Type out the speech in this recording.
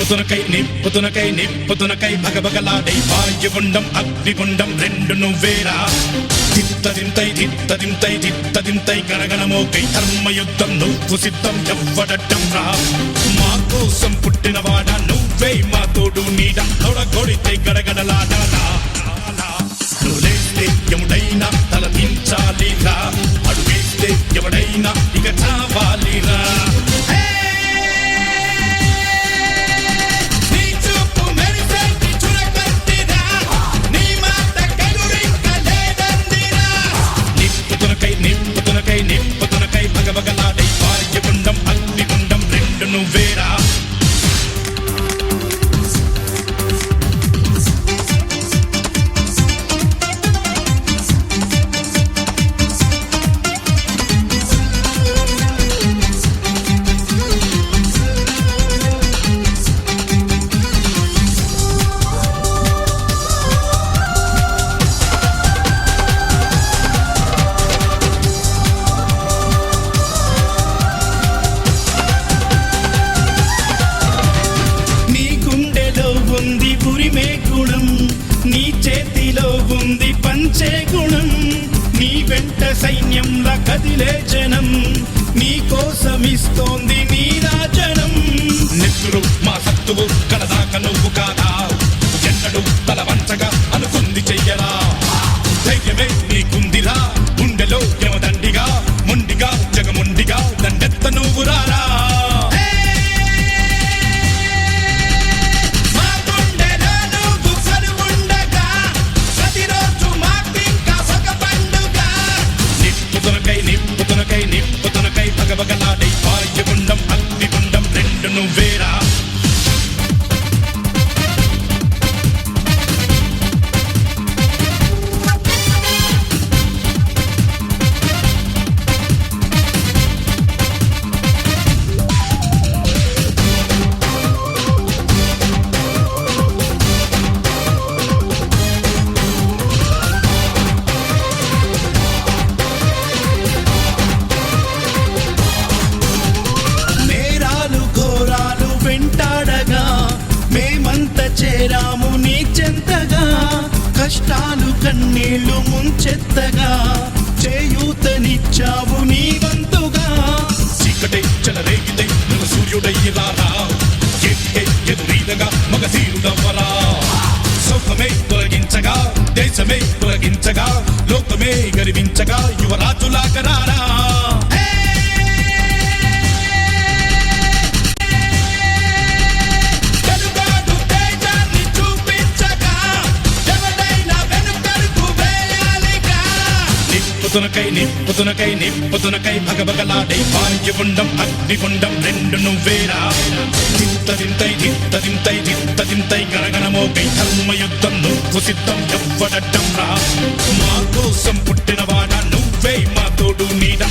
నిప్పుతునకై భగభగలాడై వాయుగుండం అగ్నిగుండం రెండు నువ్వేరా తిత్తదింతై గణగణమోకై ధర్మయుద్ధం నువ్వు సిద్ధం ఎవ్వడట్టం రా మా కోసం పుట్టినవాడా నువ్వే మా తోడు నీడ తొడగొడితే గడగడలాడాలా నువ్వులేస్తే ఎవడైనా తల దించాలిరా అడుగేస్తే ఎవడైనా ఇక చావాలిరా నిప్పుతునకై భగభగలాడై వాయుగుండం అగ్నిగుండం రెండు నువ్వేరా నీ చేతిలో ఉంది పంచే గుణం నీ వెంట సైన్యంలా కదిలే జనం నీ కోసమిస్తోంది నీ రాజనం నెత్తురు మా సత్తువు కడదాక నువ్వు కాదా ఎన్నడు తల వంచగా అనుకుంది చెయ్యరా ధైర్యమే నీకుందిరా గుండెలో యమదండిగా మొండిగా జగముండిగా దండెత్త నువ్వు రారా నిప్పుతునకై భగభగలాడై వాయుగుండం అగ్నిగుండం రెండు నువ్వేరా చేరాము నీ చెంతగా కష్టాలు కన్నీళ్లు ముంచెత్తగా చేయూతనిచ్చావు నీ వంతుగా చీకటే చెలరేగితే నువ్వు సూర్యుడయ్యి రారా ఎదురీదగా మగధీరుడవ్వరా సౌఖమే తొలగించగా దేశమే తొలగించగా లోకమే గర్వించగా యువరాజులాగా రారా నిప్పుతునకై భగభగలాడై వాయుగుండం అగ్నిగుండం రెండు నువ్వేరా తిత్తదింతై గణగణమోకై ధర్మయుద్ధం నువ్వు సిద్ధం ఎవ్వడట్టం రా మా కోసం పుట్టినవాడా నువ్వే మా తోడు నీడ